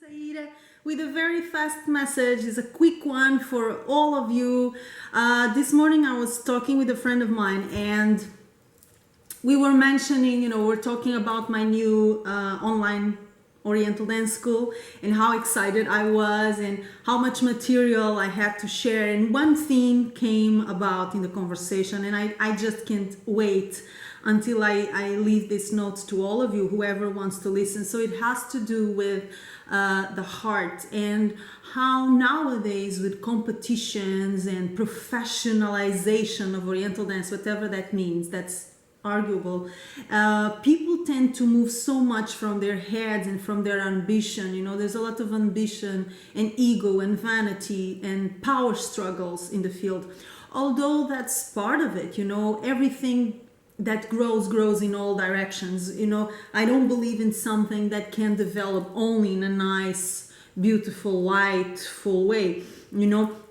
Saahirah with a very fast message. It's a quick one for all of you. This morning I was talking with a friend of mine and we were mentioning, we're talking about my new online Oriental dance school and how excited I was and how much material I had to share. And one theme came about in the conversation and I just can't wait until I leave this note to all of you, whoever wants to listen. So it has to do with the heart and how nowadays with competitions and professionalization of Oriental dance, whatever that means, that's arguable, people tend to move so much from their heads and from their ambition. There's a lot of ambition and ego and vanity and power struggles in the field. Although that's part of it, everything that grows in all directions. I don't believe in something that can develop only in a nice, beautiful, light, full way.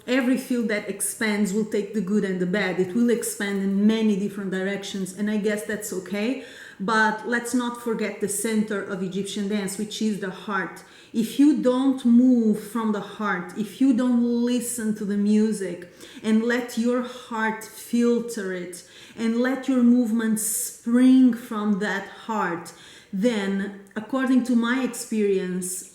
Every field that expands will take the good and the bad. It will expand in many different directions, and I guess that's okay. But let's not forget the center of Egyptian dance, which is the heart. If you don't move from the heart, if you don't listen to the music and let your heart filter it and let your movement spring from that heart, then according to my experience,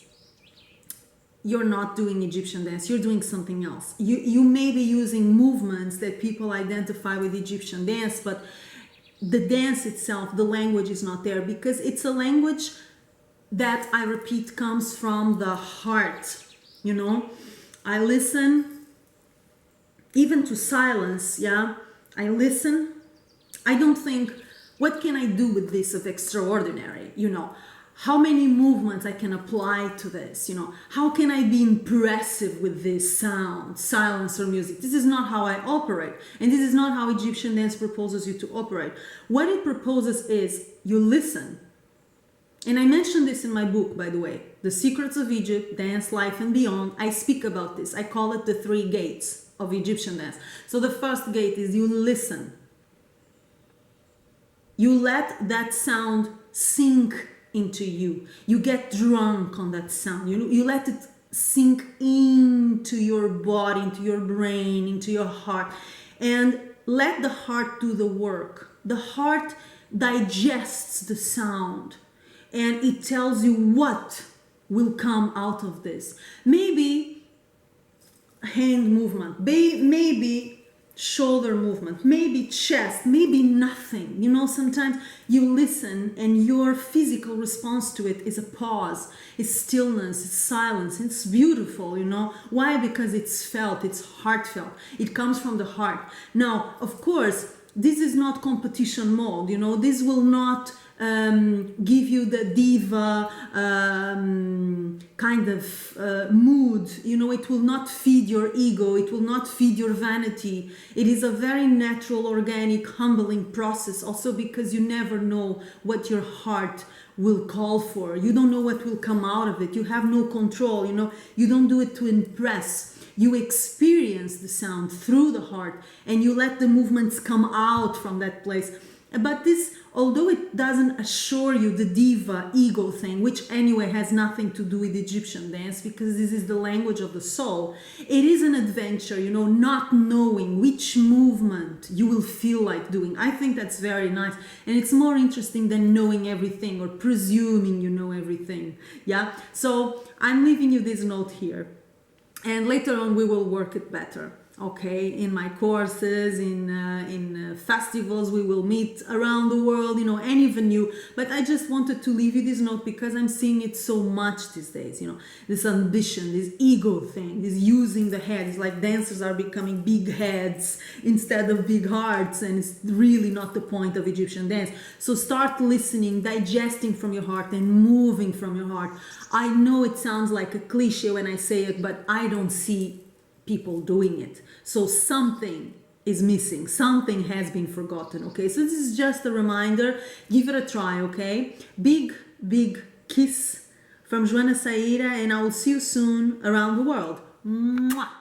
you're not doing Egyptian dance, you're doing something else. You may be using movements that people identify with Egyptian dance, but the dance itself, the language is not there, because it's a language that, I repeat, comes from the heart. I listen even to silence. I listen. I don't think, what can I do with this of extraordinary? How many movements I can apply to this? How can I be impressive with this sound, silence, or music? This is not how I operate, and this is not how Egyptian dance proposes you to operate. What it proposes is you listen. And I mentioned this in my book, by the way, The Secrets of Egypt, Dance, Life, and Beyond. I speak about this. I call it the 3 gates of Egyptian dance. So the first gate is you listen. You let that sound sink into you. You get drunk on that sound. You let it sink into your body, into your brain, into your heart, and let the heart do the work. The heart digests the sound and it tells you what will come out of this. Maybe hand movement, maybe shoulder movement, maybe chest, maybe nothing. Sometimes you listen and your physical response to it is a pause, it's stillness, it's silence. It's beautiful. Why? Because it's felt, it's heartfelt, it comes from the heart. Now, of course, this is not competition mode. This will not give you the diva kind of mood. It will not feed your ego, it will not feed your vanity. It is a very natural, organic, humbling process, also because you never know what your heart will call for. You don't know what will come out of it. You have no control. You don't do it to impress. You experience the sound through the heart and you let the movements come out from that place. But this, although it doesn't assure you the diva ego thing, which anyway has nothing to do with Egyptian dance, because this is the language of the soul, it is an adventure, not knowing which movement you will feel like doing. I think that's very nice, and it's more interesting than knowing everything or presuming you know everything. So I'm leaving you this note here, and later on we will work it better. Okay, in my courses, in festivals, we will meet around the world, any venue. But I just wanted to leave you this note because I'm seeing it so much these days, this ambition, this ego thing, this using the head. It's like dancers are becoming big heads instead of big hearts, and it's really not the point of Egyptian dance. So start listening, digesting from your heart and moving from your heart. I know it sounds like a cliche when I say it, but I don't see people doing it. So something is missing, something has been forgotten. Okay, so this is just a reminder. Give it a try. Okay, big kiss from Joana Saahirah, and I will see you soon around the world. Mwah.